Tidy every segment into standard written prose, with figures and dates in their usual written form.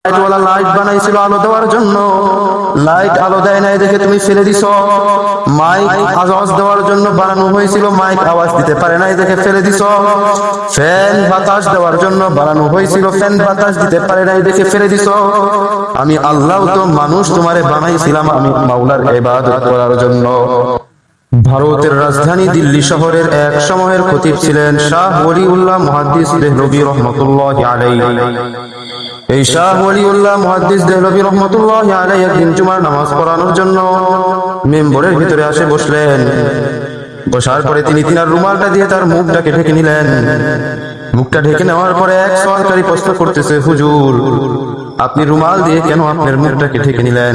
লাইটওয়ালা light বানাইছিল আলো দেওয়ার জন্য, লাইট আলো দেয় নাই দেখে তুমি ফেলে দিছ। মাইক আওয়াজ দেওয়ার জন্য বানানো হয়েছিল, মাইক আওয়াজ দিতে পারে নাই দেখে ফেলে দিছ। ফ্যান বাতাস দেওয়ার জন্য বানানো হয়েছিল, ফ্যান বাতাস দিতে পারে নাই দেখে ফেলে দিছ। আমি আল্লাহ তো মানুষ তোমারে বানাইছিলাম আমি মাওলার ইবাদত করার জন্য। ভারতের রাজধানী দিল্লি শহরের এক সময়ের খতিব ছিলেন শাহ ওলিউল্লাহ মুহাদ্দিস দেহলভী রহমাতুল্লাহি আলাইহি। এই শাহ ওলিউল্লাহ মুহাদ্দিস দেহলভী রহমাতুল্লাহি আলাইহি একদিন জুমার নামাজ পড়ানোর জন্য মেম্বরের ভিতরে আসে বসলেন। বসার পরে তিনি তিনার রুমালটা দিয়ে তার মুখটাকে ঢেকে নিলেন। মুখটা ঢেকে নেওয়ার পরে এক সহকারী প্রশ্ন করতেছে, হুজুর আপনি রুমাল দিয়ে কেন আপনার মুখটাকে ঢেকে নিলেন?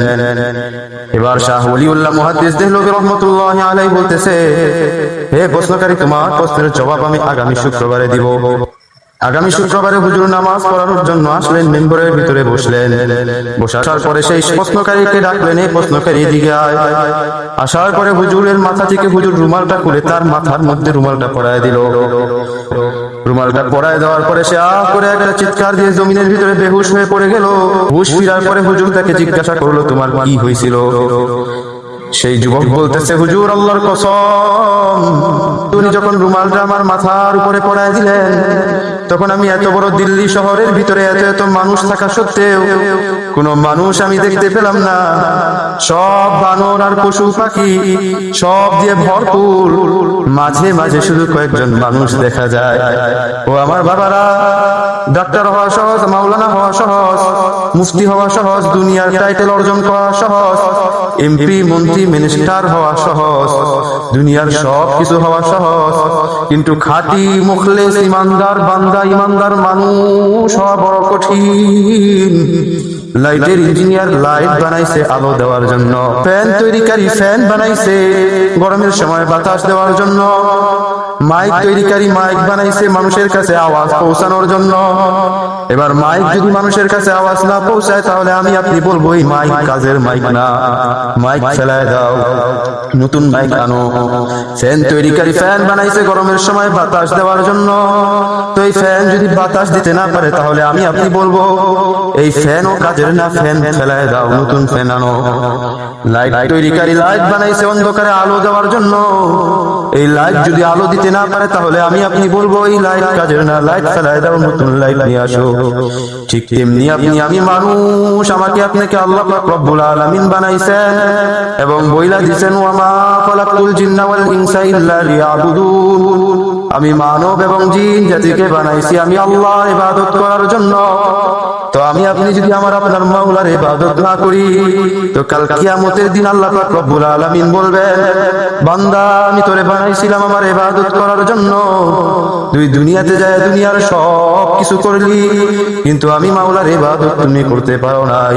এবার শাহ ওলিউল্লাহ মুহাদ্দিস দেহলভী রহমাতুল্লাহি আলাইহি বলতেছে, হে প্রশ্নকারী, তোমার প্রশ্নের জবাব আমি আগামী শুক্রবারে দিব। আগামী শুক্রবারে হুজুর নামাজ পড়ানোর জন্য আসলেন, মেম্বরের ভিতরে বসলেন। বসার পরে সেই প্রশ্নকারীকে ডাকলেন, এই প্রশ্নকারী এদিকে আয়। আসার পরে হুজুরের মাথা থেকে হুজুর রুমালটা খুলে তার মাথার মধ্যে রুমালটা পরায় দিল। রুমালটা পরায় দেওয়ার পরে সে আ করে একটা চিৎকার দিয়ে জমিনের ভিতরে বেহুশ হয়ে পড়ে গেল। হুশ ফিরার পরে হুজুর তাকে জিজ্ঞাসা করলো, তোমার কি হয়েছিল? সেই যুবক বলতেছে, হুজুর আল্লাহর কসম, তুমি যখন রুমালটা আমার মাথার উপরে পরায় দিলেন তখন আমি এত বড় দিল্লি শহরের ভিতরে এত এত মানুষ থাকা সত্ত্বেও কোনো মানুষ আমি দেখতে পেলাম না। সব বানর আর পশু পাখি সব দিয়ে ভরপুর, মাঝে মাঝে শুধু কয়েকজন মানুষ দেখা যায়। ও আমার বাবারা, ডাক্তার হওয়া সহজ, মাওলানা হওয়া সহজ, মুফতি হওয়া সহজ, দুনিয়ার টাইটেল অর্জন করা সহজ, এমপি মন্ত্রী মিনিস্টার হওয়া সহজ, দুনিয়ার সব কিছু হওয়া সহজ, কিন্তু খাঁটি মুখলেস ইমানদার বান্দা ইমানদার মানুষ হওয়া বড় কঠিন। লাইটের ইঞ্জিনিয়ার লাইট বানাইছে আলো দেওয়ার জন্য, ফ্যান তৈরিকারী ফ্যান বানাইছে গরমের সময় বাতাস দেওয়ার জন্য, মাইক তৈরিকারী মাইক বানাইছে মানুষের কাছে আওয়াজ পৌঁছানোর জন্য। এবার মাইক যদি মানুষের কাছে আওয়াজ না পৌঁছায় তাহলে আমি আপনি বলবো এই মাইক কাজের মাইক না, মাইক ফেলায় দাও, নতুন মাইক আনো। ফ্যান তৈরিকারী ফ্যান বানাইছে গরমের সময় বাতাস দেওয়ার জন্য, তো এই ফ্যান যদি বাতাস দিতে না পারে তাহলে আমি আপনি বলবো এই ফ্যানও কাজের না, ফ্যান ফেলায় দাও, নতুন ফ্যান আনো। লাইট তৈরিকারী লাইট বানাইছে অন্ধকারে আলো দেওয়ার জন্য, এই লাইট যদি আলো দিতে না পারে তাহলে আমি আপনি বলবো এই লাইট কাজের না, লাইট ফেলায় দাও, নতুন লাইট নিয়ে আসো। ঠিক তেমনি আপনি আমি মানুষ, আমাকে আপনাকে আল্লাহ পাক রব্বুল আলামিন বানাইছেন এবং বইলা দিয়েছেন, ওয়া মা খালাকতুল জিন্না ওয়াল ইনসা ইল্লা লিয়াবুদুন। আমি মানব এবং জিন জাতিকে বানাইছি আমি আল্লাহর ইবাদত করার জন্য। তো আমি আপনি যদি আমার আপনার মাওলার ইবাদত না করি তো কাল কিয়ামতের দিন আল্লাহ পাক রব্বুল আলামিন বলবেন, বান্দা আমি তোরে বানাইছিলাম আমার ইবাদত করার জন্য, তুই দুনিয়াতে যায় দুনিয়ার সব কিছু করলি কিন্তু আমি মাওলার ইবাদত তুমি করতে পারো নাই।